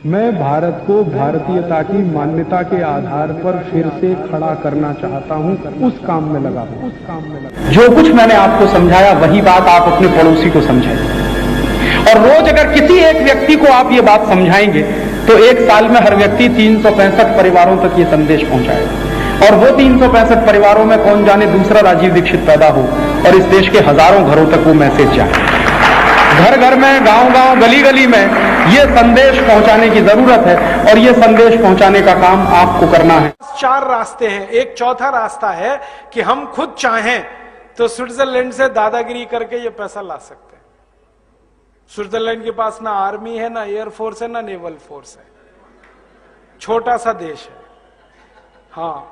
मैं भारत को भारतीयता की मान्यता के आधार पर फिर से खड़ा करना चाहता हूं, उस काम में लगा हूं। जो कुछ मैंने आपको समझाया वही बात आप अपने पड़ोसी को समझाइए, और रोज अगर किसी एक व्यक्ति को आप ये बात समझाएंगे तो एक साल में हर व्यक्ति 365 परिवारों तक ये संदेश पहुंचाएगा, और वो 365 परिवारों में कौन जाने दूसरा राजीव दीक्षित पैदा हो और इस देश के हजारों घरों तक वो मैसेज जाए। घर घर में, गांव गांव, गली गली में ये संदेश पहुंचाने की जरूरत है, और ये संदेश पहुंचाने का काम आपको करना है। 4 रास्ते हैं। एक चौथा रास्ता है कि हम खुद चाहें तो स्विट्जरलैंड से दादागिरी करके ये पैसा ला सकते हैं। स्विट्जरलैंड के पास ना आर्मी है, ना एयरफोर्स है, ना नेवल फोर्स है, छोटा सा देश है। हाँ,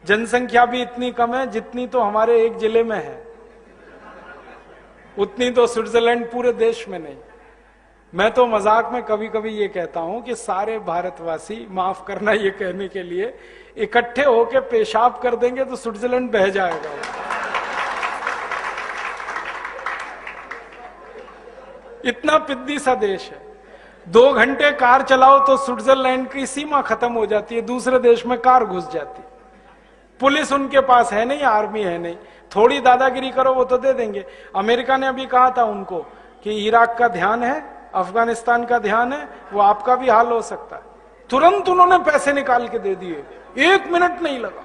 जनसंख्या भी इतनी कम है जितनी तो हमारे एक जिले में है, उतनी तो स्विट्जरलैंड पूरे देश में नहीं। मैं तो मजाक में कभी कभी ये कहता हूं कि सारे भारतवासी, माफ करना ये कहने के लिए, इकट्ठे होकर पेशाब कर देंगे तो स्विट्जरलैंड बह जाएगा। इतना पिद्दी सा देश है। 2 घंटे कार चलाओ तो स्विट्जरलैंड की सीमा खत्म हो जाती है, दूसरे देश में कार घुस जाती। पुलिस उनके पास है नहीं, आर्मी है नहीं, थोड़ी दादागिरी करो वो तो दे देंगे। अमेरिका ने अभी कहा था उनको कि इराक का ध्यान है, अफगानिस्तान का ध्यान है, वो आपका भी हाल हो सकता है। तुरंत उन्होंने पैसे निकाल के दे दिए, 1 मिनट नहीं लगा।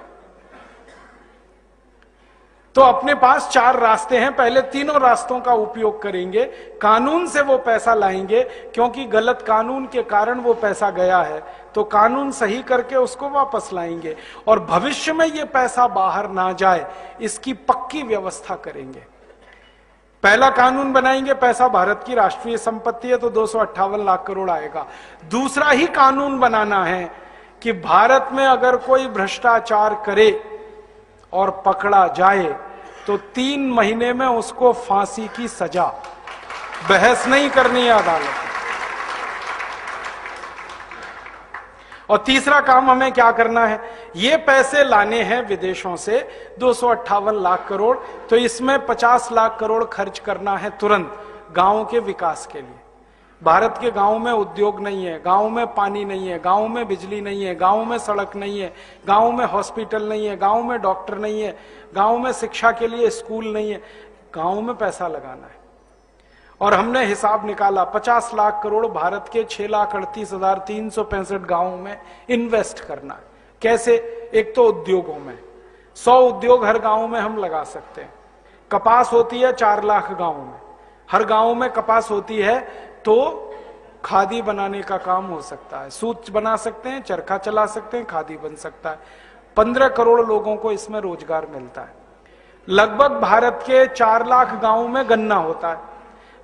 तो अपने पास 4 रास्ते हैं, पहले तीनों रास्तों का उपयोग करेंगे। कानून से वो पैसा लाएंगे, क्योंकि गलत कानून के कारण वो पैसा गया है, तो कानून सही करके उसको वापस लाएंगे, और भविष्य में ये पैसा बाहर ना जाए इसकी पक्की व्यवस्था करेंगे। पहला कानून बनाएंगे, पैसा भारत की राष्ट्रीय संपत्ति है तो 258 लाख करोड़ आएगा। दूसरा ही कानून बनाना है कि भारत में अगर कोई भ्रष्टाचार करे और पकड़ा जाए तो 3 महीने में उसको फांसी की सजा, बहस नहीं करनी है अदालत में। और तीसरा काम हमें क्या करना है, ये पैसे लाने हैं विदेशों से 258 लाख करोड़, तो इसमें 50 लाख करोड़ खर्च करना है तुरंत गांव के विकास के लिए। भारत के गांव में उद्योग नहीं है, गांव में पानी नहीं है, गांव में बिजली नहीं है, गांव में सड़क नहीं है, गांव में हॉस्पिटल नहीं है, गांव में डॉक्टर नहीं है, गांव में शिक्षा के लिए स्कूल नहीं है। गांव में पैसा लगाना है, और हमने हिसाब निकाला 50 लाख करोड़ भारत के 6,38,365 गांवों में इन्वेस्ट करना है। कैसे? एक तो उद्योगों में 100 उद्योग हर गांव में हम लगा सकते हैं। कपास होती है 4 लाख गांवों में, हर गांव में कपास होती है, तो खादी बनाने का काम हो सकता है, सूत बना सकते हैं, चरखा चला सकते हैं, खादी बन सकता है। 15 करोड़ लोगों को इसमें रोजगार मिलता है। लगभग भारत के 4 लाख गांवों में गन्ना होता है,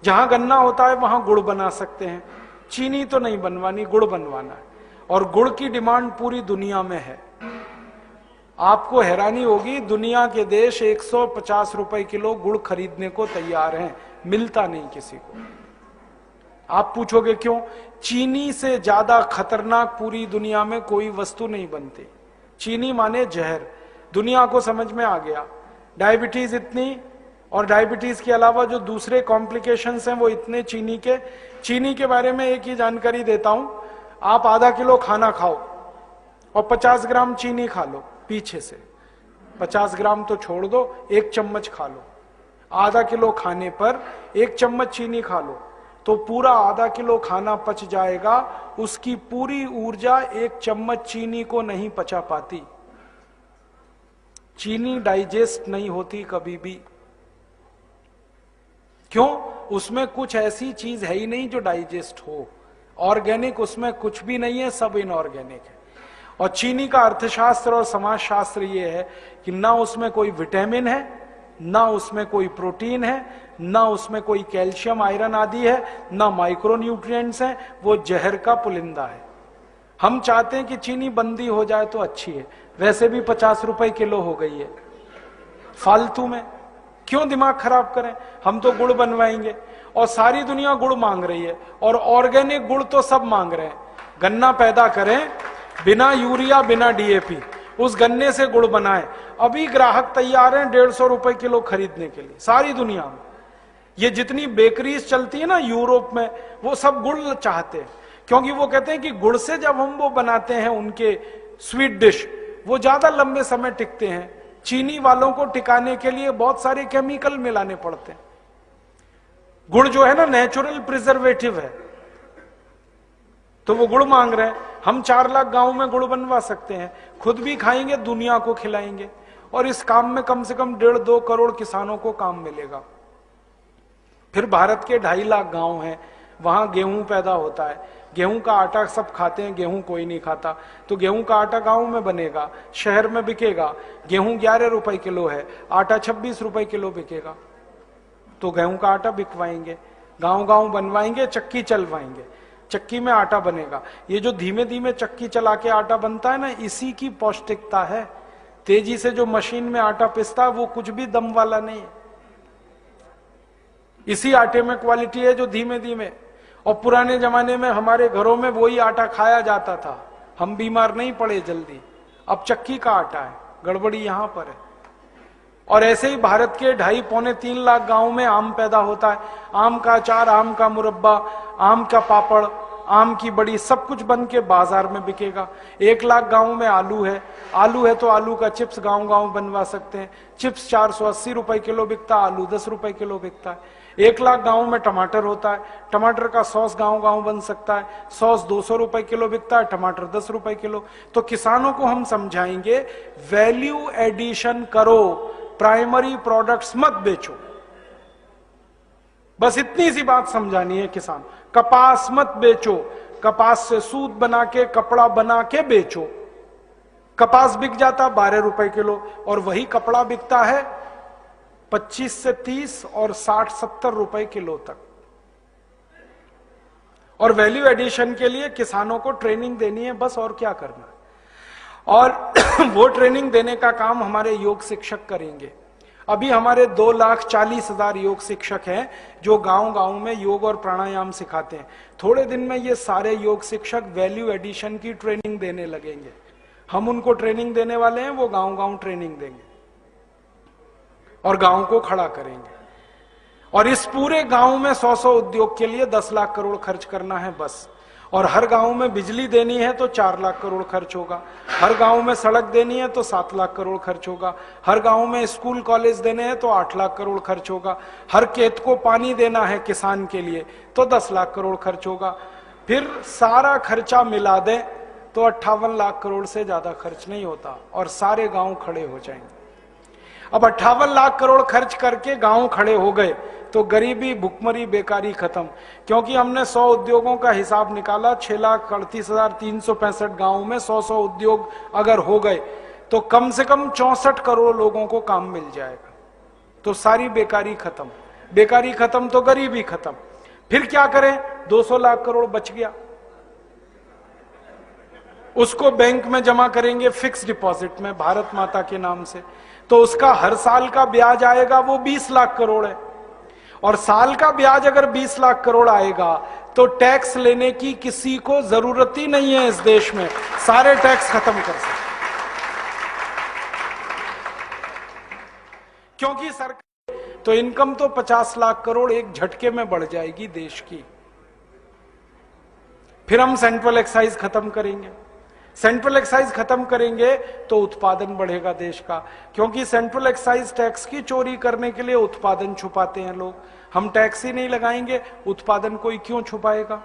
जहां गन्ना होता है वहां गुड़ बना सकते हैं। चीनी तो नहीं बनवानी, गुड़ बनवाना है, और गुड़ की डिमांड पूरी दुनिया में है। आपको हैरानी होगी, दुनिया के देश 150 रुपए किलो गुड़ खरीदने को तैयार हैं, मिलता नहीं किसी को। आप पूछोगे क्यों? चीनी से ज्यादा खतरनाक पूरी दुनिया में कोई वस्तु नहीं बनती। चीनी माने जहर, दुनिया को समझ में आ गया। डायबिटीज इतनी, और डायबिटीज के अलावा जो दूसरे कॉम्प्लिकेशंस हैं वो इतने चीनी के बारे में एक ही जानकारी देता हूं। आप आधा किलो खाना खाओ और 50 ग्राम चीनी खा लो, पीछे से 50 ग्राम तो छोड़ दो, 1 चम्मच खा लो। आधा किलो खाने पर 1 चम्मच चीनी खा लो तो पूरा आधा किलो खाना पच जाएगा। उसकी पूरी ऊर्जा 1 चम्मच चीनी को नहीं पचा पाती। चीनी डाइजेस्ट नहीं होती कभी भी। क्यों? उसमें कुछ ऐसी चीज है ही नहीं जो डाइजेस्ट हो। ऑर्गेनिक उसमें कुछ भी नहीं है, सब इनऑर्गेनिक है। और चीनी का अर्थशास्त्र और समाजशास्त्र ये है कि ना उसमें कोई विटामिन है, ना उसमें कोई प्रोटीन है, ना उसमें कोई कैल्शियम आयरन आदि है, ना माइक्रोन्यूट्रिएंट्स हैं। वो जहर का पुलिंदा है। हम चाहते हैं कि चीनी बंदी हो जाए तो अच्छी है, वैसे भी 50 रुपए किलो हो गई है। फालतू में क्यों दिमाग खराब करें? हम तो गुड़ बनवाएंगे, और सारी दुनिया गुड़ मांग रही है, और ऑर्गेनिक गुड़ तो सब मांग रहे हैं। गन्ना पैदा करें बिना यूरिया, बिना डीएपी, उस गन्ने से गुड़ बनाएं। अभी ग्राहक तैयार हैं 150 रुपए किलो खरीदने के लिए सारी दुनिया में। ये जितनी बेकरीज चलती है ना यूरोप में, वो सब गुड़ चाहते हैं, क्योंकि वो कहते हैं कि गुड़ से जब हम वो बनाते हैं उनके स्वीट डिश, वो ज्यादा लंबे समय टिकते हैं। चीनी वालों को टिकाने के लिए बहुत सारे केमिकल मिलाने पड़ते हैं। गुड़ जो है ना नेचुरल प्रिजर्वेटिव है, तो वो गुड़ मांग रहे हैं। हम 4 लाख गांव में गुड़ बनवा सकते हैं, खुद भी खाएंगे, दुनिया को खिलाएंगे, और इस काम में कम से कम 1.5-2 करोड़ किसानों को काम मिलेगा। फिर भारत के 2.5 लाख गांव हैं, वहां गेहूं पैदा होता है, गेहूं का आटा सब खाते हैं, गेहूं कोई नहीं खाता, तो गेहूं का आटा गांव में बनेगा, शहर में बिकेगा। गेहूं 11 रुपए किलो है, आटा 26 रुपए किलो बिकेगा, तो गेहूं का आटा बिकवाएंगे, गांव गांव बनवाएंगे, चक्की चलवाएंगे, चक्की में आटा बनेगा। ये जो धीमे धीमे चक्की चला के आटा बनता है ना, इसी की पौष्टिकता है। तेजी से जो मशीन में आटा पिसता है वो कुछ भी दम वाला नहीं है, इसी आटे में क्वालिटी है जो धीमे धीमे। और पुराने जमाने में हमारे घरों में वही आटा खाया जाता था, हम बीमार नहीं पड़े जल्दी। अब चक्की का आटा है, गड़बड़ी यहां पर है। और ऐसे ही भारत के 2.5-3 लाख गांव में आम पैदा होता है, आम का अचार, आम का मुरब्बा, आम का पापड़, आम की बड़ी, सब कुछ बन के बाजार में बिकेगा। 1 लाख गांव में आलू है, आलू है तो आलू का चिप्स गांव गांव बनवा सकते हैं। चिप्स 480 रुपए किलो बिकता, आलू 10 रुपए किलो बिकता है। 1 लाख गांव में टमाटर होता है, टमाटर का सॉस गांव गांव बन सकता है, सॉस 200 रुपए किलो बिकता है, टमाटर 10 रुपए किलो। तो किसानों को हम समझाएंगे वैल्यू एडिशन करो, प्राइमरी प्रोडक्ट्स मत बेचो। बस इतनी सी बात समझानी है किसान। कपास मत बेचो, कपास से सूत बना के, कपड़ा बना के बेचो। कपास बिक जाता 12 रुपए किलो, और वही कपड़ा बिकता है 25 से 30 और 60-70 रुपए किलो तक। और वैल्यू एडिशन के लिए किसानों को ट्रेनिंग देनी है, बस, और क्या करना है। और वो ट्रेनिंग देने का काम हमारे योग शिक्षक करेंगे। अभी हमारे 2,40,000 योग शिक्षक हैं जो गांव गांव में योग और प्राणायाम सिखाते हैं। थोड़े दिन में ये सारे योग शिक्षक वैल्यू एडिशन की ट्रेनिंग देने लगेंगे। हम उनको ट्रेनिंग देने वाले हैं, वो गांव गांव ट्रेनिंग देंगे और गांव को खड़ा करेंगे। और इस पूरे गांव में 100 उद्योग के लिए 10 लाख करोड़ खर्च करना है बस। और हर गांव में बिजली देनी है तो 4 लाख करोड़ खर्च होगा, हर गांव में सड़क देनी है तो 7 लाख करोड़ खर्च होगा, हर गांव में स्कूल कॉलेज देने हैं तो 8 लाख करोड़ खर्च होगा, हर खेत को पानी देना है किसान के लिए तो 10 लाख करोड़ खर्च होगा। फिर सारा खर्चा मिला दें तो 58 लाख करोड़ से ज्यादा खर्च नहीं होता और सारे गांव खड़े हो जाएंगे। अब 58 लाख करोड़ खर्च करके गांव खड़े हो गए तो गरीबी, भुखमरी, बेकारी खत्म। क्योंकि हमने 100 उद्योगों का हिसाब निकाला, 6,38,365 गांव में 100 उद्योग अगर हो गए तो कम से कम 64 करोड़ लोगों को काम मिल जाएगा। तो सारी बेकारी खत्म, बेकारी खत्म तो गरीबी खत्म। फिर क्या करें? 200 लाख करोड़ बच गया, उसको बैंक में जमा करेंगे फिक्स डिपॉजिट में भारत माता के नाम से, तो उसका हर साल का ब्याज आएगा वो 20 लाख करोड़ है। और साल का ब्याज अगर 20 लाख करोड़ आएगा तो टैक्स लेने की किसी को जरूरत ही नहीं है इस देश में, सारे टैक्स खत्म कर सकते, क्योंकि सरकार तो इनकम तो 50 लाख करोड़ एक झटके में बढ़ जाएगी देश की। फिर हम सेंट्रल एक्साइज खत्म करेंगे, सेंट्रल एक्साइज खत्म करेंगे तो उत्पादन बढ़ेगा देश का, क्योंकि सेंट्रल एक्साइज टैक्स की चोरी करने के लिए उत्पादन छुपाते हैं लोग। हम टैक्स ही नहीं लगाएंगे, उत्पादन कोई क्यों छुपाएगा?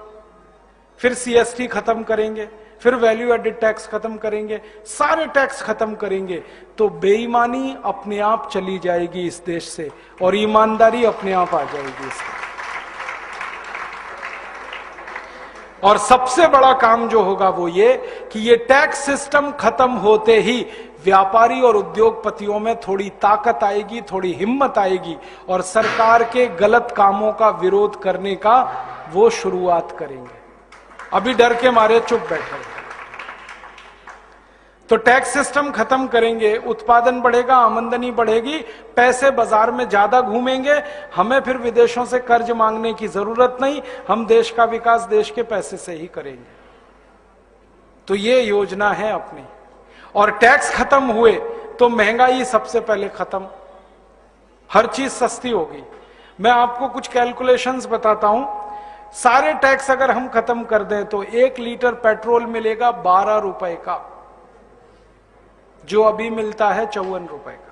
फिर सीएसटी खत्म करेंगे, फिर वैल्यू एडेड टैक्स खत्म करेंगे, सारे टैक्स खत्म करेंगे तो बेईमानी अपने आप चली जाएगी इस देश से और ईमानदारी अपने आप आ जाएगी इसमें। और सबसे बड़ा काम जो होगा वो ये कि ये टैक्स सिस्टम खत्म होते ही व्यापारी और उद्योगपतियों में थोड़ी ताकत आएगी, थोड़ी हिम्मत आएगी और सरकार के गलत कामों का विरोध करने का वो शुरुआत करेंगे। अभी डर के मारे चुप बैठे हैं। तो टैक्स सिस्टम खत्म करेंगे, उत्पादन बढ़ेगा, आमदनी बढ़ेगी, पैसे बाजार में ज्यादा घूमेंगे, हमें फिर विदेशों से कर्ज मांगने की जरूरत नहीं, हम देश का विकास देश के पैसे से ही करेंगे। तो ये योजना है अपनी। और टैक्स खत्म हुए तो महंगाई सबसे पहले खत्म, हर चीज सस्ती होगी। मैं आपको कुछ कैलकुलेशंस बताता हूं सारे टैक्स अगर हम खत्म कर दें तो 1 लीटर पेट्रोल मिलेगा 12 रुपए का, जो अभी मिलता है 54 रुपए का।